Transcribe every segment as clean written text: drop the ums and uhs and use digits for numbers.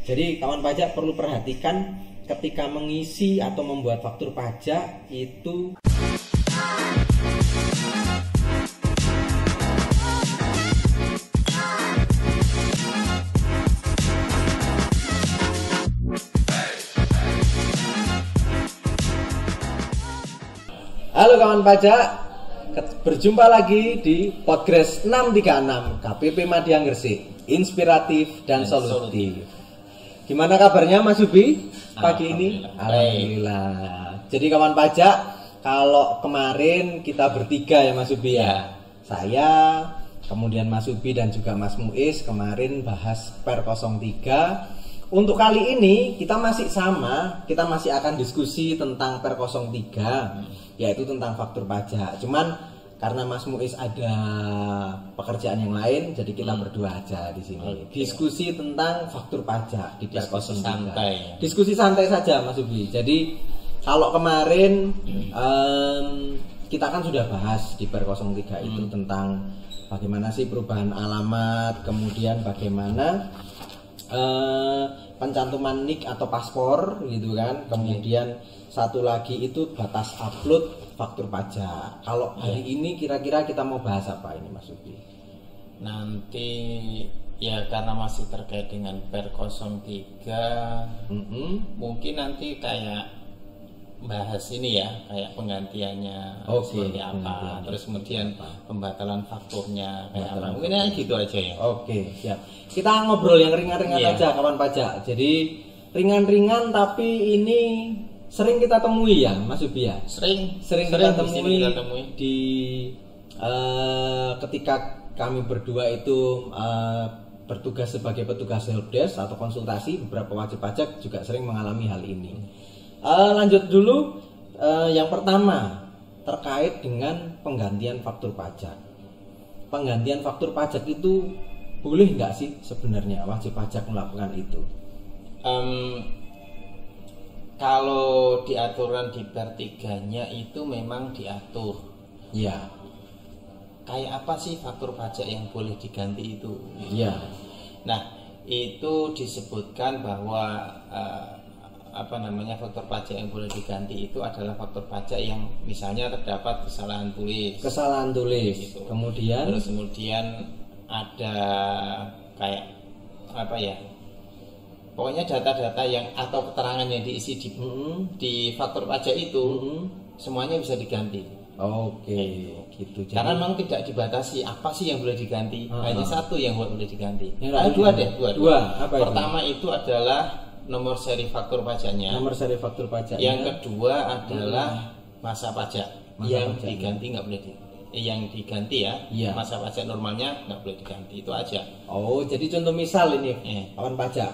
Jadi kawan pajak perlu perhatikan ketika mengisi atau membuat faktur pajak itu Halo kawan pajak, berjumpa lagi di Podcast 636 KPP Madya Gresik, inspiratif dan solutif. Gimana kabarnya Mas Ubi pagi ini? Alhamdulillah. Jadi kawan pajak, kalau kemarin kita bertiga ya Mas Ubi ya. Saya, kemudian Mas Ubi dan juga Mas Muiz kemarin bahas Per 03. Untuk kali ini kita masih sama, kita masih akan diskusi tentang Per 03, yaitu tentang faktur pajak. Cuman karena Mas Muiz ada pekerjaan yang lain, jadi kita berdua aja di sini. Diskusi tentang faktur pajak di Per 03. Santai. Diskusi santai saja Mas Ubi. Jadi kalau kemarin kita kan sudah bahas di Per 03 itu tentang bagaimana sih perubahan alamat, kemudian bagaimana pencantuman NIK atau paspor gitu kan. Kemudian satu lagi itu batas upload faktur pajak. Kalau hari ini kira-kira kita mau bahas apa ini Mas Ubi? Nanti ya karena masih terkait dengan Per 03, mungkin nanti kayak bahas ini ya, kayak penggantiannya seperti apa, terus kemudian pembatalan fakturnya kayak apa. Mungkin gitu aja ya. Oke, siap. Kita ngobrol yang ringan-ringan aja kawan pajak. Jadi ringan-ringan tapi ini sering kita temui ya Mas Ubi ya. Sering kita temui di ketika kami berdua itu bertugas sebagai petugas helpdesk atau konsultasi, beberapa wajib pajak juga sering mengalami hal ini. Lanjut dulu, yang pertama terkait dengan penggantian faktur pajak. Penggantian faktur pajak itu boleh nggak sih sebenarnya wajib pajak melakukan itu? Kalau di aturan di Per 3-nya itu memang diatur. Ya. Kayak apa sih faktur pajak yang boleh diganti itu? Ya. Nah, itu disebutkan bahwa faktur pajak yang boleh diganti itu adalah faktur pajak yang misalnya terdapat kesalahan tulis gitu. Kemudian ada kayak apa ya, pokoknya data-data yang atau keterangan yang diisi di faktur pajak itu semuanya bisa diganti. Gitu. Karena memang tidak dibatasi apa sih yang boleh diganti, hanya satu yang boleh diganti. Dua. Pertama itu adalah nomor seri faktur pajaknya. Yang kedua adalah masa pajak. Diganti nggak boleh yang diganti ya. Masa pajak normalnya nggak boleh diganti, itu aja. Jadi contoh misal ini kawan pajak,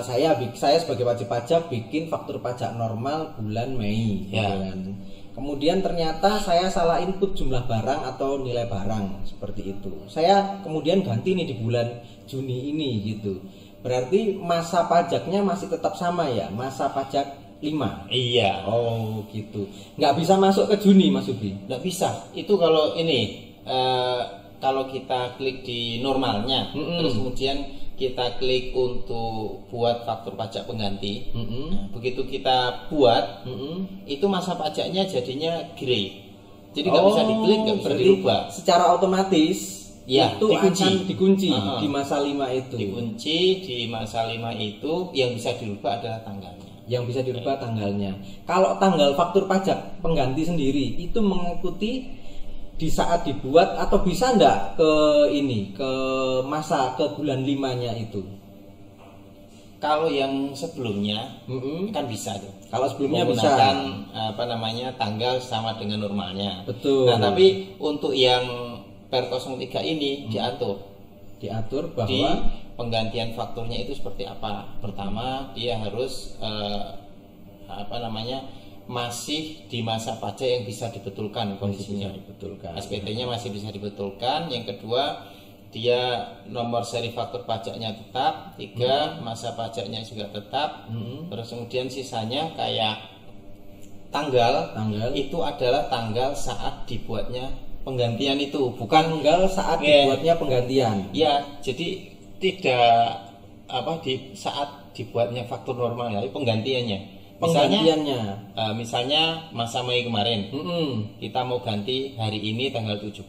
saya sebagai wajib pajak bikin faktur pajak normal bulan Mei, kan? Kemudian ternyata saya salah input jumlah barang atau nilai barang seperti itu. Saya kemudian ganti nih di bulan Juni ini gitu. Berarti masa pajaknya masih tetap sama ya, masa pajak 5. Iya. Gitu. Nggak bisa masuk ke Juni Mas Ubi? Nggak bisa. Itu kalau ini kalau kita klik di normalnya, terus kemudian kita klik untuk buat faktur pajak pengganti. Nah, begitu kita buat, itu masa pajaknya jadinya grey. Jadi nggak bisa diklik, nggak bisa dirubah. Secara otomatis itu dikunci di masa 5 itu. Dikunci di masa 5 itu, yang bisa dirubah adalah tanggalnya. Kalau tanggal faktur pajak pengganti sendiri itu mengikuti di saat dibuat atau bisa enggak ke masa ke bulan 5-nya itu? Kalau yang sebelumnya kan bisa tuh. Kalau sebelumnya menggunakan tanggal sama dengan normalnya. Betul. Nah, tapi untuk yang Per 03 ini diatur bahwa di penggantian fakturnya itu seperti apa. Pertama, dia harus masih di masa pajak yang bisa dibetulkan kondisinya. SPT-nya masih bisa dibetulkan. Yang kedua, dia nomor seri faktur pajaknya tetap. 3, masa pajaknya juga tetap. Terus kemudian sisanya kayak tanggal itu adalah tanggal saat dibuatnya penggantian itu, bukan tanggal saat dibuatnya penggantian. Ya, jadi tidak di saat dibuatnya faktur normal ya, penggantiannya. Misalnya masa Mei kemarin, kita mau ganti hari ini tanggal 17,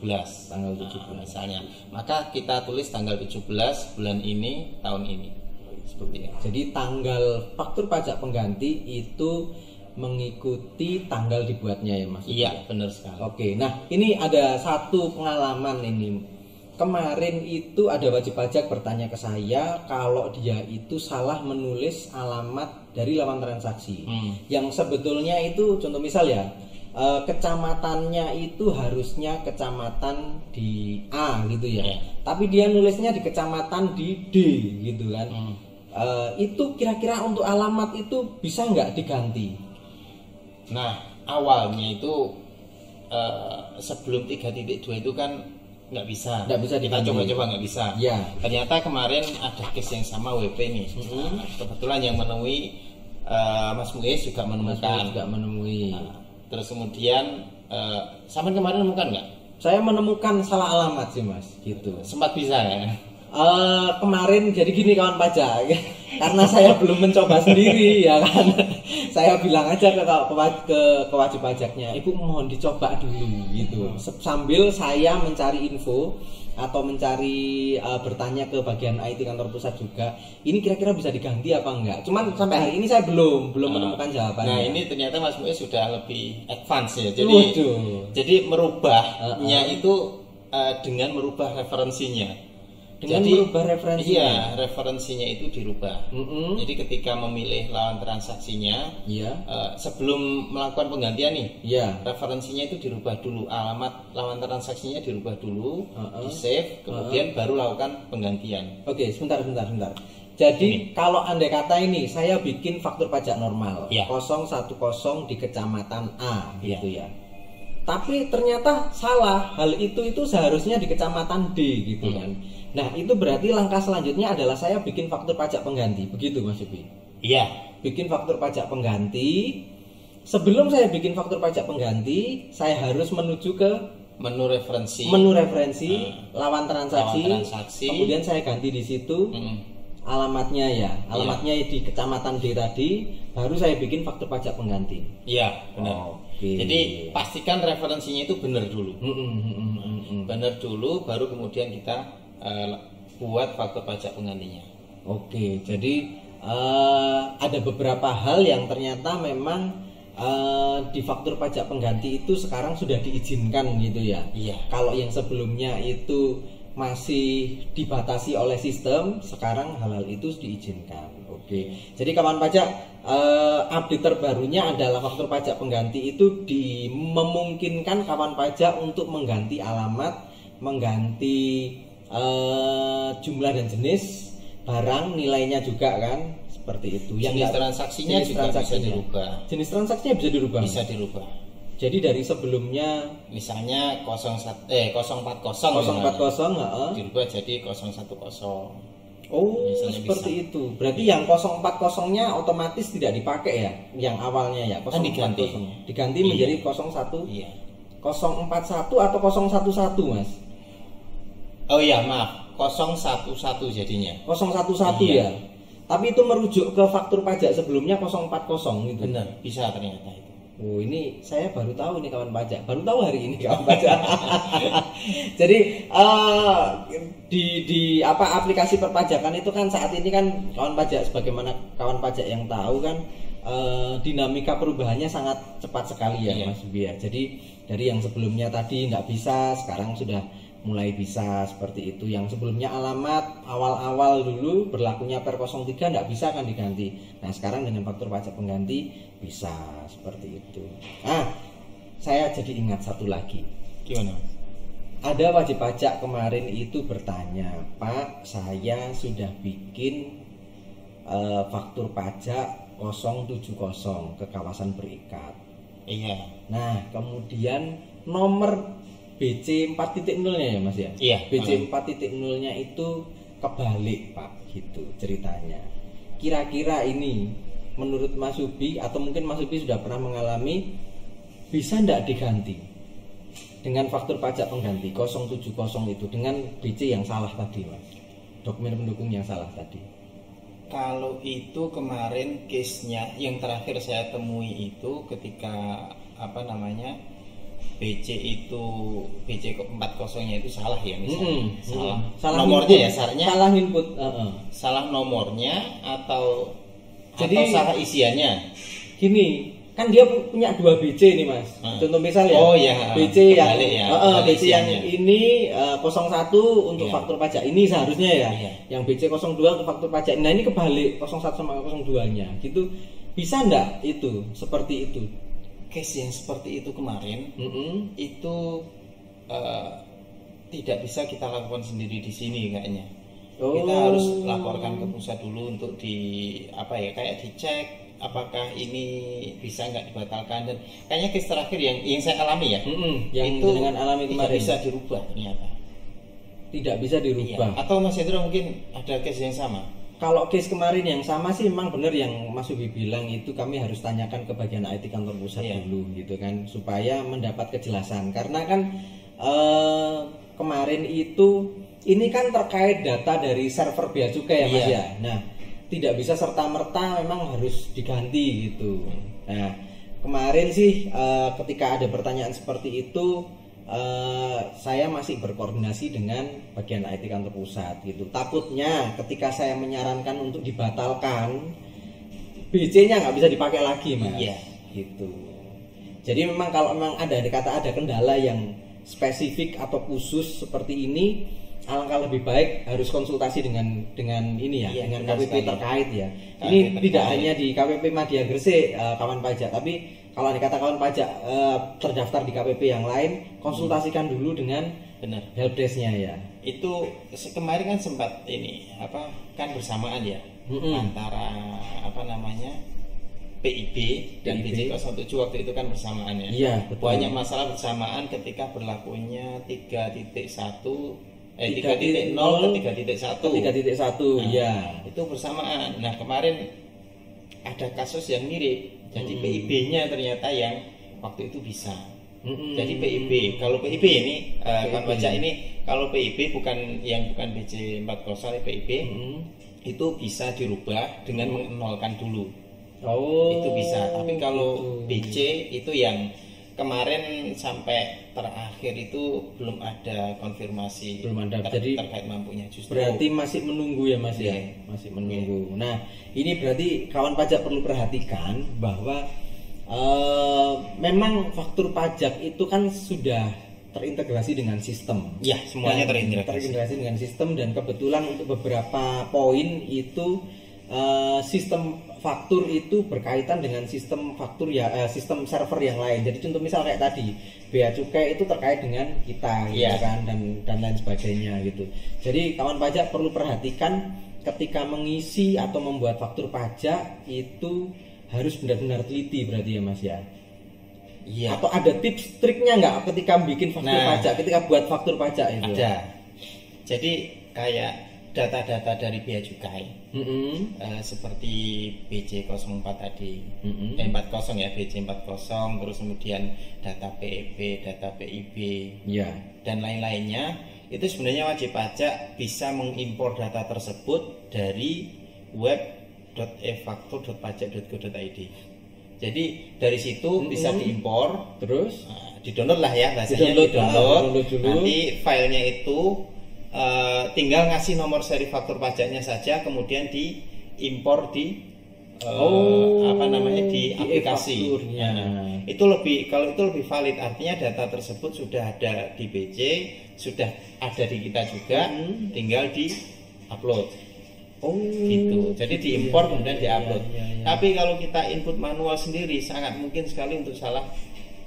misalnya, maka kita tulis tanggal 17 bulan ini tahun ini, seperti itu. Jadi tanggal faktur pajak pengganti itu mengikuti tanggal dibuatnya ya Mas? Iya, benar sekali. Oke, nah ini ada satu pengalaman ini. Kemarin itu ada wajib pajak bertanya ke saya kalau dia itu salah menulis alamat dari laman transaksi. Yang sebetulnya itu contoh misal ya, kecamatannya itu harusnya kecamatan di A gitu ya. Tapi dia nulisnya di kecamatan di D gitu kan. Itu kira-kira untuk alamat itu bisa nggak diganti? Nah, awalnya itu sebelum 3.2 itu kan nggak bisa kita coba-coba nggak bisa ya. Ternyata kemarin ada case yang sama WP nih. Kebetulan yang menemui Mas Muiz juga menemukan. Terus kemudian sampai kemarin menemukan nggak? Saya menemukan salah alamat sih Mas gitu. Sempat bisa ya? Kemarin jadi gini kawan pajak, karena saya belum mencoba sendiri ya kan, saya bilang aja ke wajib pajaknya, Ibu mohon dicoba dulu gitu, sambil saya mencari info atau mencari bertanya ke bagian IT kantor pusat juga, ini kira-kira bisa diganti apa enggak. Cuman sampai hari ini saya belum menemukan jawabannya. Nah ini ternyata Mas Muiz sudah lebih advance ya, jadi merubahnya itu dengan merubah referensinya. Merubah referensinya. Iya, referensinya itu dirubah. Jadi ketika memilih lawan transaksinya, sebelum melakukan penggantian nih, referensinya itu dirubah dulu, alamat lawan transaksinya dirubah dulu, di save, kemudian baru lakukan penggantian. Oke, sebentar. Jadi kalau andai kata ini saya bikin faktur pajak normal 010 di kecamatan A gitu ya. Tapi ternyata salah, hal itu seharusnya di kecamatan D gitu kan. Nah itu berarti langkah selanjutnya adalah saya bikin faktur pajak pengganti, begitu Mas Yubi? Iya. Bikin faktur pajak pengganti. Sebelum saya bikin faktur pajak pengganti, saya harus menuju ke menu referensi, lawan transaksi. Kemudian saya ganti di situ alamatnya alamatnya di kecamatan D tadi, baru saya bikin faktur pajak pengganti. Iya, benar. Jadi pastikan referensinya itu benar dulu. Benar dulu, baru kemudian kita buat faktur pajak penggantinya. Oke, jadi ada beberapa hal yang ternyata memang di faktur pajak pengganti itu sekarang sudah diizinkan gitu ya. Kalau yang sebelumnya itu masih dibatasi oleh sistem, sekarang hal-hal itu diizinkan. Oke, jadi kawan pajak, update terbarunya adalah faktur pajak pengganti itu memungkinkan kawan pajak untuk mengganti alamat, mengganti jumlah dan jenis barang, nilainya juga kan, seperti itu. Jenis transaksinya juga bisa dirubah. Jenis transaksinya bisa dirubah. Bisa dirubah. Jadi dari sebelumnya misalnya 040 dirubah jadi 010. Oh, seperti bisa. Itu. Berarti yang 040-nya otomatis tidak dipakai ya, yang awalnya ya 040. Diganti menjadi 01. 041 atau 011, Mas? Oh iya, maaf. 011 jadinya. 011 ya. Tapi itu merujuk ke faktur pajak sebelumnya 040 gitu. Benar, bisa ternyata itu. Oh, ini saya baru tahu nih kawan pajak. Baru tahu hari ini kawan pajak. Jadi di aplikasi perpajakan itu kan saat ini kan kawan pajak, sebagaimana kawan pajak yang tahu kan, dinamika perubahannya sangat cepat sekali ya Mas Bia. Jadi dari yang sebelumnya tadi nggak bisa, sekarang sudah mulai bisa seperti itu. Yang sebelumnya alamat awal-awal dulu berlakunya per 03 nggak bisa kan diganti. Nah sekarang dengan faktur pajak pengganti bisa seperti itu. Saya jadi ingat satu lagi. Gimana? Ada wajib pajak kemarin itu bertanya, Pak, saya sudah bikin faktur pajak 070 ke kawasan berikat. Iya. Nah kemudian nomor BC 4.0-nya ya Mas ya? Iya. BC 4.0-nya itu kebalik Pak, gitu ceritanya. Kira-kira ini menurut Mas Ubi, atau mungkin Mas Ubi sudah pernah mengalami, bisa ndak diganti dengan faktur pajak pengganti 070 itu dengan BC yang salah tadi Mas, dokumen pendukung yang salah tadi? Kalau itu kemarin case-nya yang terakhir saya temui itu ketika apa namanya BC 40-nya itu salah ya misalnya. Salah nomornya ya, salah input, salah nomornya atau salah isiannya. Gini, kan dia punya 2 BC nih Mas. Contoh misal ya. Oh ya. BC yang BC yang ini 01 untuk faktur pajak ini seharusnya ya. Yang BC 02 untuk faktur pajak. Nah, ini kebalik 01 sama 02-nya. Gitu. Bisa enggak itu seperti itu? Case yang seperti itu kemarin itu tidak bisa kita lakukan sendiri di sini kayaknya. Kita harus laporkan ke pusat dulu untuk kayak dicek apakah ini bisa nggak dibatalkan, dan kayaknya case terakhir yang saya alami ya, yang itu dengan alami kemarin tidak bisa dirubah ternyata. Tidak bisa dirubah. Iya. Atau Mas Hendro mungkin ada case yang sama? Kalau case kemarin yang sama sih memang benar yang Mas Ubi bilang, itu kami harus tanyakan ke bagian IT kantor pusat dulu gitu kan, supaya mendapat kejelasan. Karena kan kemarin itu ini kan terkait data dari server Bea Cukai ya Mas ya. Nah, tidak bisa serta-merta memang harus diganti gitu. Nah, kemarin sih ketika ada pertanyaan seperti itu, saya masih berkoordinasi dengan bagian IT kantor pusat gitu. Takutnya ketika saya menyarankan untuk dibatalkan, BC-nya nggak bisa dipakai lagi Mas. Iya. Gitu. Jadi memang kalau memang ada kendala yang spesifik atau khusus seperti ini, alangkah lebih baik harus konsultasi dengan ini ya, dengan KWP terkait ya. Ini tidak hanya di KWP Madya Gresik kawan pajak, tapi kalau dikata kawan pajak terdaftar di KWP yang lain, konsultasikan dulu dengan helpdesk-nya ya. Itu kemarin kan sempat kan bersamaan ya, antara PIB dan BC 07 waktu itu kan bersamaan ya. Iya, betul. Banyak masalah bersamaan ketika berlakunya 3.1 3.0 ke 3.1 ya, itu bersamaan. Nah, kemarin ada kasus yang mirip. Jadi PIB-nya ternyata yang waktu itu bisa. Jadi PIB, kalau PIB ini kawan pajak ini, kalau PIB bukan BC 40 PIB itu bisa dirubah dengan mengenolkan dulu. Itu bisa. Tapi kalau BC itu yang kemarin sampai terakhir itu belum ada konfirmasi, jadi terkait mampunya justru. Berarti masih menunggu ya Mas ya, masih menunggu. Nah, ini berarti kawan pajak perlu perhatikan bahwa memang faktur pajak itu kan sudah terintegrasi dengan sistem. Ya, semuanya terintegrasi dengan sistem, dan kebetulan untuk beberapa poin itu sistem faktur itu berkaitan dengan sistem faktur ya, sistem server yang lain. Jadi contoh misal kayak tadi Bea Cukai itu terkait dengan kita gitu kan, dan lain sebagainya gitu. Jadi kawan pajak perlu perhatikan ketika mengisi atau membuat faktur pajak itu harus benar-benar teliti berarti ya Mas ya. Iya. Atau ada tips triknya nggak ketika bikin faktur pajak, ketika buat faktur pajak itu? Ada. Jadi kayak data-data dari Bea Cukai seperti BC 04 tadi, 40 ya, BC 40, terus kemudian data PEP, data PIB, dan lain-lainnya, itu sebenarnya wajib pajak bisa mengimpor data tersebut dari web.efaktur.pajak.go.id. Jadi dari situ bisa diimpor, terus di-download lah ya bahasanya, di-download dulu. Nanti filenya itu tinggal ngasih nomor seri faktur pajaknya saja, kemudian diimpor di di aplikasi. Itu kalau itu lebih valid, artinya data tersebut sudah ada di BC, sudah ada di kita juga, tinggal di upload. Gitu. Jadi diimpor kemudian diupload. Tapi kalau kita input manual sendiri, sangat mungkin sekali untuk salah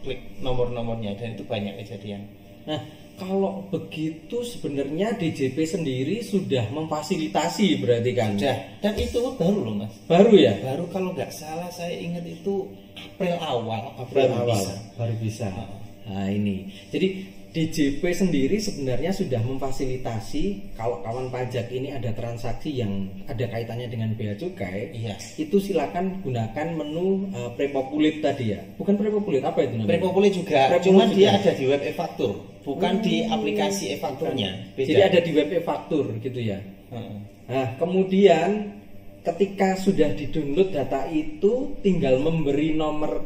klik nomor-nomornya, dan itu banyak kejadian. Nah, kalau begitu sebenarnya DJP sendiri sudah memfasilitasi berarti kan? Sudah. Dan itu baru loh Mas. Baru ya? Baru kalau nggak salah saya ingat itu April awal baru bisa. Nah ini, jadi DJP sendiri sebenarnya sudah memfasilitasi kalau kawan pajak ini ada transaksi yang ada kaitannya dengan Bea Cukai, itu silakan gunakan menu Prepopulate tadi ya. Bukan Prepopulate, apa itu namanya? Prepopulate juga, cuma dia ada di web e-faktur, bukan di aplikasi e-fakturnya. Jadi ada di web e-faktur gitu ya. Nah, kemudian ketika sudah di-download data itu tinggal memberi nomor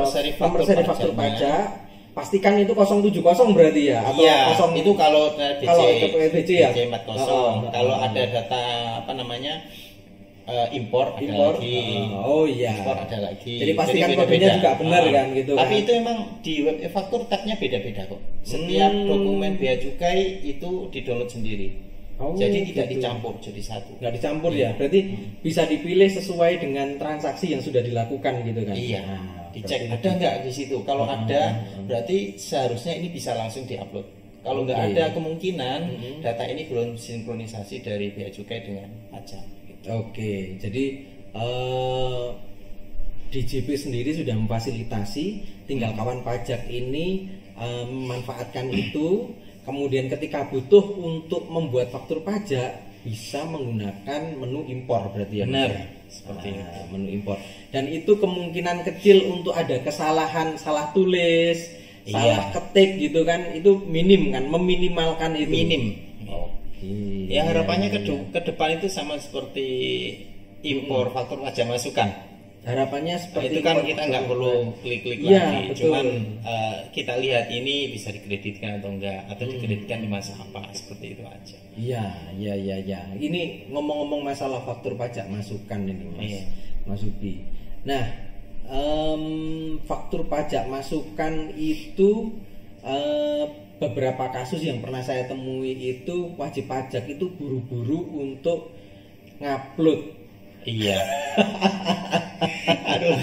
seri faktur pajak. Pastikan itu 070 berarti ya, atau iya, 0 itu kalau BC, kalau itu BC ya. BC 40. Kalau ada data apa namanya impor ada lagi. Oh iya. Impor ada lagi. Jadi pastikan kodenya juga benar kan gitu. Tapi kan? itu memang di web e-faktur tabnya beda-beda kok. Setiap dokumen bea cukai itu di-download sendiri. Jadi tidak dicampur jadi satu. Nggak dicampur ya. Berarti bisa dipilih sesuai dengan transaksi yang sudah dilakukan gitu kan. Iya. Dicek ada nggak di situ. Kalau ada, berarti seharusnya ini bisa langsung diupload. Kalau nggak ada, kemungkinan data ini belum sinkronisasi dari bea cukai dengan pajak. Oke, jadi DJP sendiri sudah memfasilitasi, tinggal kawan pajak ini memanfaatkan itu. Kemudian ketika butuh untuk membuat faktur pajak, bisa menggunakan menu impor berarti ya. Benar. Seperti menu impor, dan itu kemungkinan kecil untuk ada kesalahan, salah tulis, salah ketik gitu kan, itu minim kan, meminimalkan itu. Minim. Oke. Ya harapannya ke depan itu sama seperti impor faktur pajak masukan. Harapannya seperti itu kan kita nggak perlu klik-klik ya, lagi, betul. cuman kita lihat ini bisa dikreditkan atau enggak, atau dikreditkan di masa apa, seperti itu aja. Iya. Ini ngomong-ngomong masalah faktur pajak masukan ini Mas Ubi. Nah, faktur pajak masukan itu beberapa kasus yang pernah saya temui itu wajib pajak itu buru-buru untuk ngupload. Iya. Aduh,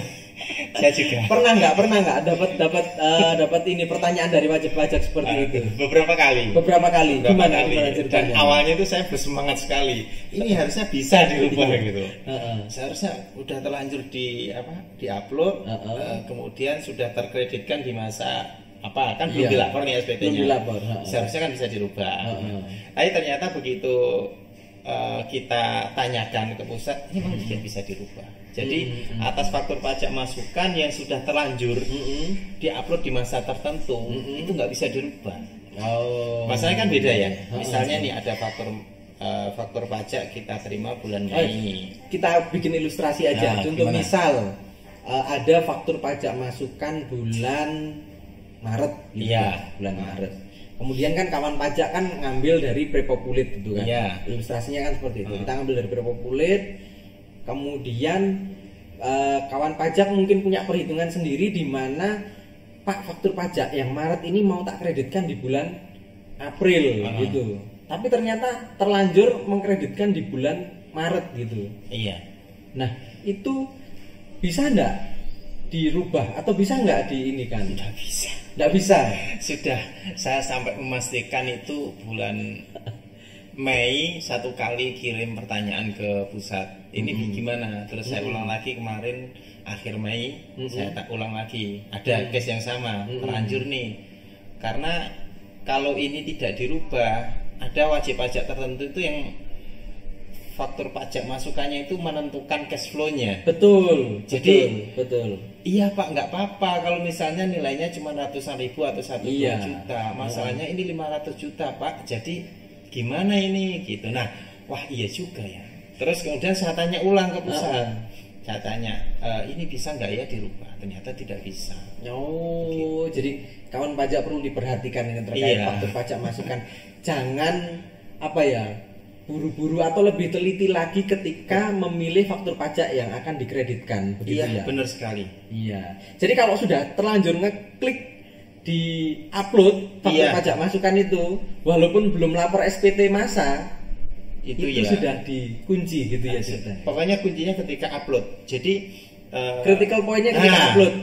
saya juga pernah nggak dapat ini pertanyaan dari wajib pajak seperti itu? Beberapa kali. Gimana ceritanya? Dan awalnya itu saya bersemangat sekali. Ini harusnya bisa dirubah gitu. Seharusnya udah terlanjur di upload, kemudian sudah terkreditkan di masa apa kan belum dilapor nih SPT-nya. Seharusnya kan bisa dirubah. Tapi ternyata begitu kita tanyakan ke pusat, ini memang tidak bisa dirubah. Jadi atas faktur pajak masukan yang sudah terlanjur diupload di masa tertentu itu nggak bisa dirubah. Masalahnya kan beda ya. Misalnya nih ada faktur pajak kita terima bulan Mei. Kita bikin ilustrasi aja. Contoh gimana? Misal ada faktur pajak masukan bulan Maret. Bulan Maret. Kemudian kan kawan pajak kan ngambil dari Prepopulit gitu kan. Ilustrasinya kan seperti itu. Kita ngambil dari Prepopulit. Kemudian kawan pajak mungkin punya perhitungan sendiri di mana Pak faktur pajak yang Maret ini mau tak kreditkan di bulan April gitu. Tapi ternyata terlanjur mengkreditkan di bulan Maret gitu. Nah, itu bisa enggak dirubah atau bisa enggak diinikan? Nggak bisa. Sudah saya sampai memastikan itu bulan Mei satu kali kirim pertanyaan ke pusat. Ini gimana? Terus saya ulang lagi kemarin akhir Mei, saya tak ulang lagi. Ada case yang sama, terlanjur nih. Karena kalau ini tidak dirubah, ada wajib pajak tertentu itu yang faktur pajak masukannya itu menentukan cash flow-nya. Betul. Betul. Iya Pak, nggak apa-apa kalau misalnya nilainya cuma ratusan ribu atau 1 juta. Masalahnya ini 500 juta Pak. Jadi gimana ini gitu. Nah, wah iya juga ya. Terus kemudian saya tanya ulang ke pusat. Saya tanya, ini bisa nggak ya dirubah? Ternyata tidak bisa. Gitu. Jadi kawan pajak perlu diperhatikan dengan terkait faktur pajak masukan. Jangan buru-buru atau lebih teliti lagi ketika memilih faktur pajak yang akan dikreditkan. Iya, benar sekali. Iya. Jadi kalau sudah terlanjur ngeklik di upload faktur pajak masukan itu, walaupun belum lapor SPT masa, itu sudah dikunci gitu ya ceritanya. Pokoknya kuncinya ketika upload. Jadi critical point-nya ketika upload.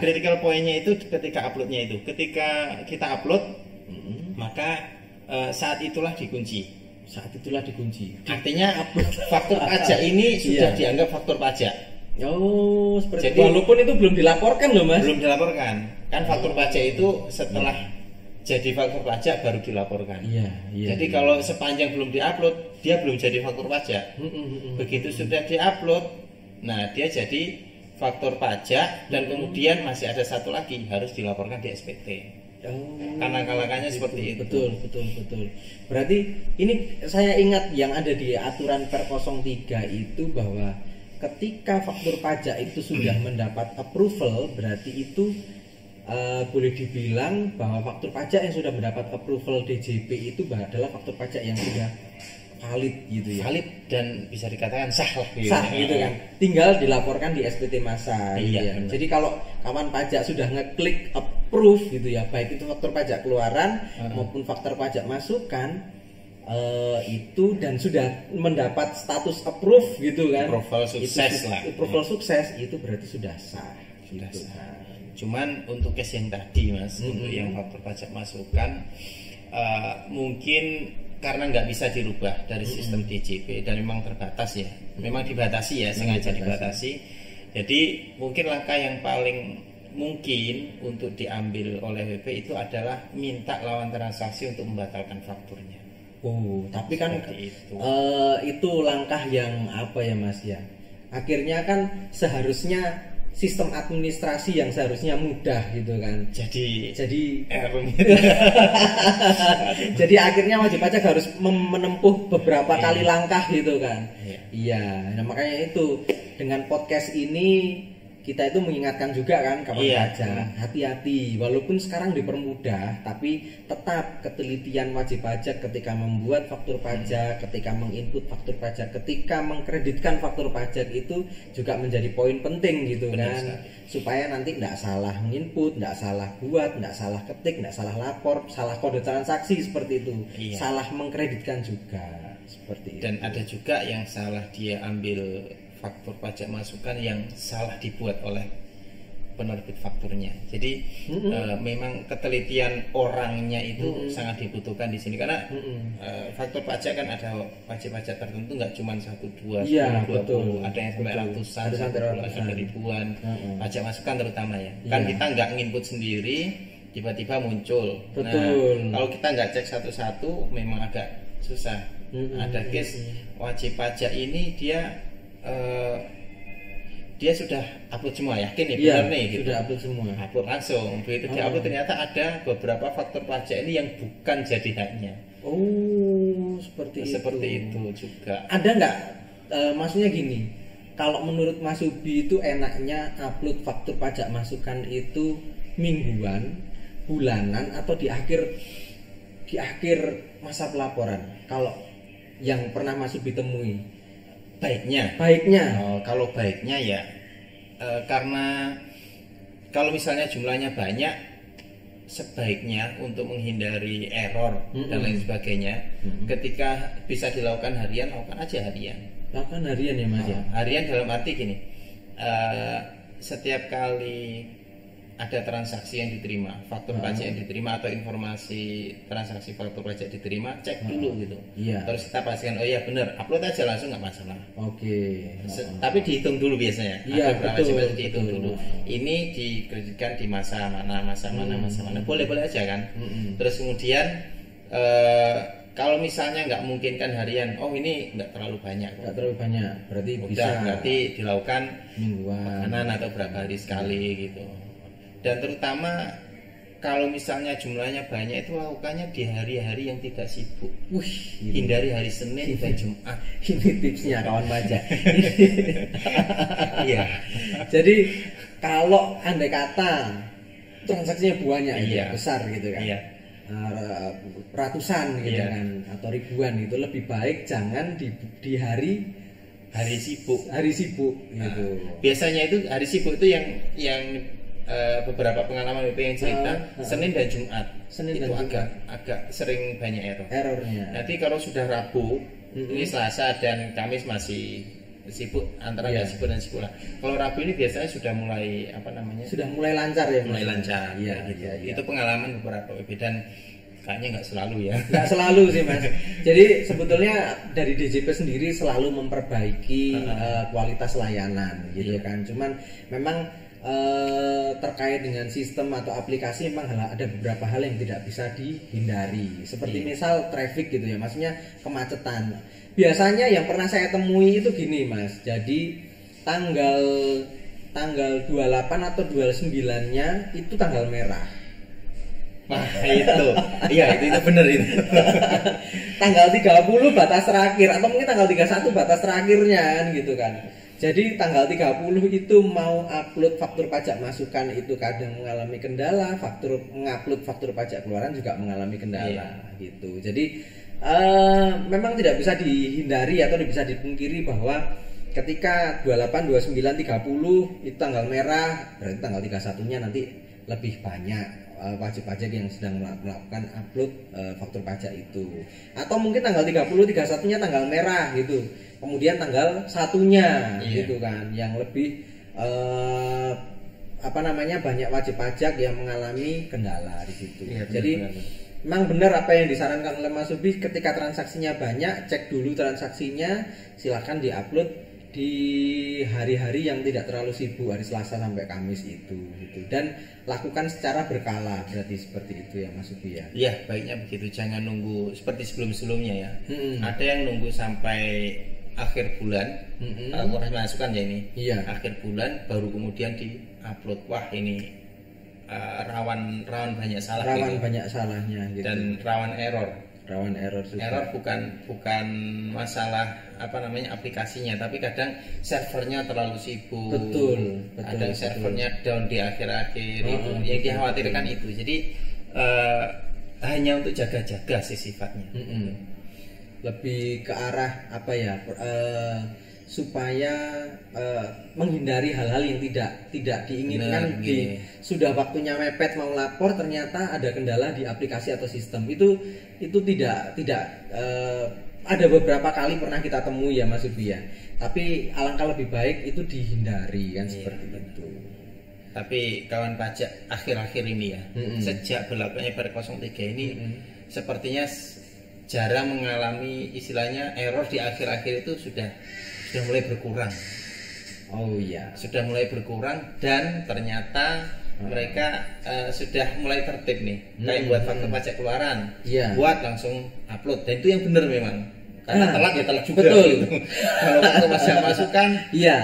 Critical point-nya itu ketika uploadnya itu. Ketika kita upload, maka saat itulah dikunci. Artinya faktur pajak ini sudah dianggap faktur pajak. Seperti jadi, walaupun itu belum dilaporkan loh Mas. Belum dilaporkan. Kan faktur pajak itu setelah jadi faktur pajak baru dilaporkan. Jadi kalau sepanjang belum diupload, dia belum jadi faktur pajak. Begitu sudah diupload, nah dia jadi faktur pajak dan kemudian masih ada satu lagi harus dilaporkan di SPT. Karena kalahkannya seperti itu. Betul. Berarti ini saya ingat yang ada di aturan Per 03 itu bahwa ketika faktur pajak itu sudah mendapat approval, berarti itu boleh dibilang bahwa faktur pajak yang sudah mendapat approval DJP itu adalah faktur pajak yang sudah valid gitu ya. Valid dan bisa dikatakan sah lah gitu. Sah gitu kan. Tinggal dilaporkan di SPT Masa gitu ya. Benar. Jadi kalau kawan pajak sudah ngeklik approve gitu ya, baik itu faktur pajak keluaran maupun faktur pajak masukan itu dan sudah mendapat status approve gitu kan. Approval sukses lah. Approval sukses itu berarti sudah sah. Sudah gitu. sah. Cuman untuk case yang tadi Mas, untuk yang faktur pajak masukan mungkin karena nggak bisa dirubah dari sistem DJP dan memang terbatas ya, memang dibatasi ya, sengaja dibatasi. Jadi mungkin langkah yang paling mungkin untuk diambil oleh WP itu adalah minta lawan transaksi untuk membatalkan fakturnya. Tapi kan itu langkah yang apa ya Mas ya? Akhirnya kan seharusnya sistem administrasi yang seharusnya mudah gitu kan. Jadi jadi akhirnya wajib pajak harus menempuh beberapa kali langkah gitu kan. Iya. Nah, makanya itu dengan podcast ini kita itu mengingatkan juga kan kawan pajak, hati-hati walaupun sekarang dipermudah, tapi tetap ketelitian wajib pajak ketika membuat faktur pajak, ketika menginput faktur pajak, ketika mengkreditkan faktur pajak itu juga menjadi poin penting gitu. Benar kan sekali. Supaya nanti tidak salah menginput, tidak salah buat, tidak salah ketik, tidak salah lapor, salah kode transaksi seperti itu, salah mengkreditkan juga seperti dan itu. Ada juga yang salah dia ambil faktur pajak masukan yang salah dibuat oleh penerbit fakturnya. Jadi memang ketelitian orangnya itu sangat dibutuhkan di sini karena faktur pajak kan ada wajib pajak tertentu, nggak cuma 1, 2, 20, ada yang sampai ratusan, ada ribuan pajak masukan terutama ya. Kan kita nggak nginput sendiri, tiba-tiba muncul. Nah, kalau kita nggak cek satu-satu, memang agak susah. Ada case wajib pajak ini dia sudah upload semua, yakin ya benar nih gitu. Sudah upload semua. Upload langsung. Begitu diupload ternyata ada beberapa faktur pajak ini yang bukan jadi haknya. Seperti itu juga. Ada nggak maksudnya gini, kalau menurut Mas Ubi itu enaknya upload faktur pajak masukan itu mingguan, bulanan, atau di akhir masa pelaporan? Kalau yang pernah Mas Ubi temui. Baiknya kalau baiknya ya karena kalau misalnya jumlahnya banyak, sebaiknya untuk menghindari error dan lain sebagainya, ketika bisa dilakukan harian, lakukan aja harian. Lakukan harian ya Mas ya. Harian dalam arti gini, setiap kali ada transaksi yang diterima, faktur pajak yang diterima atau informasi transaksi faktur pajak diterima, cek dulu gitu. Terus kita pastikan, oh iya benar, upload aja langsung, nggak masalah. Tapi dihitung dulu biasanya. Betul, dihitung dulu. Ini dikreditkan di masa mana. Boleh aja kan. Terus kemudian kalau misalnya nggak memungkinkan harian, ini nggak terlalu banyak. Berarti dilakukan mingguan atau berapa hari sekali gitu. Dan terutama kalau misalnya jumlahnya banyak, itu lakukannya di hari-hari yang tidak sibuk. Hindari hari Senin dan Jumat. Ini tipsnya kawan pajak. Iya. Jadi kalau andai kata transaksinya banyak, besar gitu kan, ratusan gitu kan, atau ribuan, itu lebih baik jangan di hari sibuk gitu. Biasanya itu hari sibuk itu yang beberapa pengalaman WP yang cerita Senin dan Jumat itu agak sering banyak errornya. Nanti kalau sudah Rabu, ini Selasa dan Kamis masih sibuk, antara nggak sibuk dan sibuk lah. Kalau Rabu ini biasanya sudah mulai sudah mulai lancar ya. Itu pengalaman beberapa WP dan kayaknya nggak selalu ya. Nggak selalu sih Mas. Jadi sebetulnya dari DJP sendiri selalu memperbaiki kualitas layanan gitu kan. Cuman memang terkait dengan sistem atau aplikasi memang ada beberapa hal yang tidak bisa dihindari, seperti misal traffic gitu ya, maksudnya kemacetan. Biasanya yang pernah saya temui itu gini Mas, jadi tanggal 28 atau 29-nya itu tanggal merah. Nah, itu. Iya, itu benar itu. Tanggal 30 batas terakhir atau mungkin tanggal 31 batas terakhirnya kan gitu kan. Jadi tanggal 30 itu mau upload faktur pajak masukan itu kadang mengalami kendala, mengupload faktur pajak keluaran juga mengalami kendala gitu. Jadi memang tidak bisa dihindari atau bisa dipungkiri bahwa ketika 28, 29, 30 itu tanggal merah, berarti tanggal 31-nya nanti lebih banyak wajib pajak yang sedang melakukan upload faktur pajak itu. Atau mungkin tanggal 30, 31-nya tanggal merah gitu. Kemudian tanggal 1-nya gitu kan yang lebih banyak wajib pajak yang mengalami kendala di situ. Jadi memang benar apa yang disarankan oleh Mas Subi, ketika transaksinya banyak, cek dulu transaksinya, silakan diupload di hari-hari yang tidak terlalu sibuk, hari Selasa sampai Kamis itu gitu. Dan lakukan secara berkala, berarti seperti itu ya Mas Subi ya. Iya, baiknya begitu, jangan nunggu seperti sebelum-sebelumnya ya. Ada yang nunggu sampai akhir bulan, kalau masukan ya ini. Iya. Akhir bulan baru kemudian di-upload. Wah, ini rawan banyak salah. Rawan gitu. Banyak salahnya gitu. Dan rawan error. Rawan error juga. Error bukan masalah aplikasinya, tapi kadang servernya terlalu sibuk. Betul. Kadang servernya down di akhir-akhir itu. Yang dikhawatirkan itu. Jadi hanya untuk jaga-jaga sih sifatnya. Lebih ke arah supaya menghindari hal-hal yang tidak diinginkan. Sudah waktunya mepet mau lapor, ternyata ada kendala di aplikasi atau sistem. Itu tidak ada beberapa kali pernah kita temui ya Mas Subi ya. Tapi alangkah lebih baik itu dihindari kan seperti itu. Tapi kawan pajak akhir-akhir ini ya, sejak berlakunya PER 03 ini sepertinya jarang mengalami istilahnya error di akhir-akhir itu sudah mulai berkurang. Oh iya, sudah mulai berkurang dan ternyata mereka sudah mulai tertib nih. Kayak buat faktur pajak keluaran, buat langsung upload, dan itu yang benar memang. Karena telat ya telat juga. Betul. Gitu. Kalau waktu masih masukan,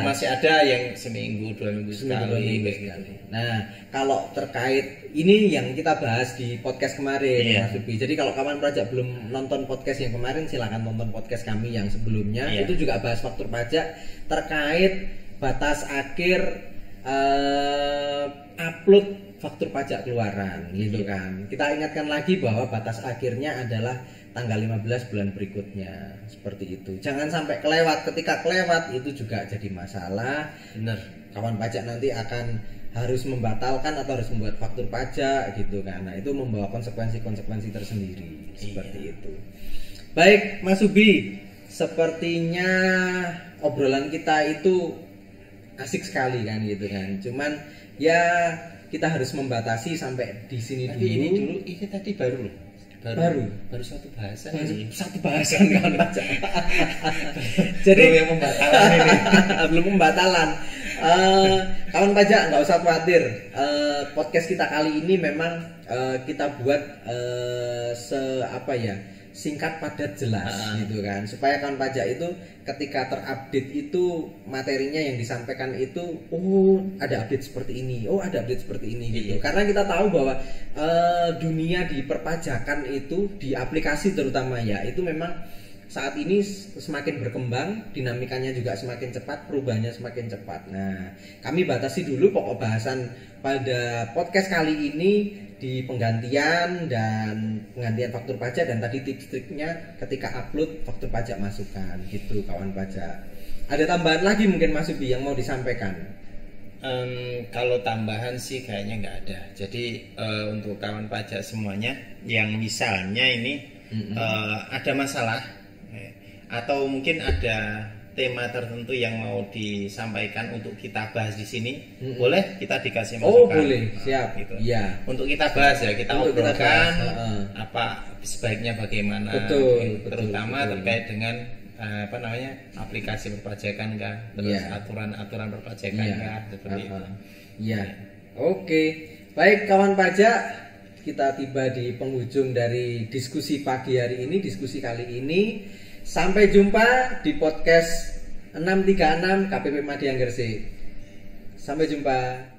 masih ada yang seminggu, 2 minggu sekali. Nah, kalau terkait ini yang kita bahas di podcast kemarin, Mas Subi. Jadi kalau kawan pajak belum nonton podcast yang kemarin, silakan nonton podcast kami yang sebelumnya. Itu juga bahas faktur pajak terkait batas akhir upload faktur pajak keluaran, gitu kan. Kita ingatkan lagi bahwa batas akhirnya adalah tanggal 15 bulan berikutnya, seperti itu. Jangan sampai kelewat. Ketika kelewat itu juga jadi masalah. Benar. Kawan pajak nanti akan harus membatalkan atau harus membuat faktur pajak gitu kan. Nah, itu membawa konsekuensi tersendiri seperti itu. Baik, Mas Subi, sepertinya obrolan kita itu asik sekali kan gitu kan. Cuman ya kita harus membatasi sampai di sini dulu. Ini tadi baru satu bahasan. Satu bahasan kawan pajak. Jadi belum yang pembatalan ini. Belum pembatalan. Kawan pajak nggak usah khawatir. Podcast kita kali ini memang kita buat singkat padat jelas gitu kan, supaya kawan pajak itu ketika terupdate itu materinya yang disampaikan itu ada update seperti ini, ada update seperti ini gitu. Karena kita tahu bahwa dunia di perpajakan itu di aplikasi terutama ya, itu memang saat ini semakin berkembang, dinamikanya juga semakin cepat, perubahannya semakin cepat. Nah, kami batasi dulu pokok bahasan pada podcast kali ini di penggantian faktur pajak, dan tadi tips-tipsnya ketika upload faktur pajak masukan gitu kawan pajak. Ada tambahan lagi mungkin Mas Subi yang mau disampaikan? Kalau tambahan sih kayaknya nggak ada. Jadi untuk kawan pajak semuanya yang misalnya ini ada masalah atau mungkin ada tema tertentu yang mau disampaikan untuk kita bahas di sini, boleh kita dikasih masukan. Oh boleh, siap. Gitu. Ya. Untuk kita bahas ya, kita obrolkan apa sebaiknya bagaimana. Betul. Terutama terkait dengan aplikasi perpajakan kah, terus aturan perpajakan kah, seperti itu. Iya. Oke. Baik kawan pajak, kita tiba di penghujung dari diskusi pagi hari ini, diskusi kali ini. Sampai jumpa di podcast 636 KPP Madiang Gresik. Sampai jumpa.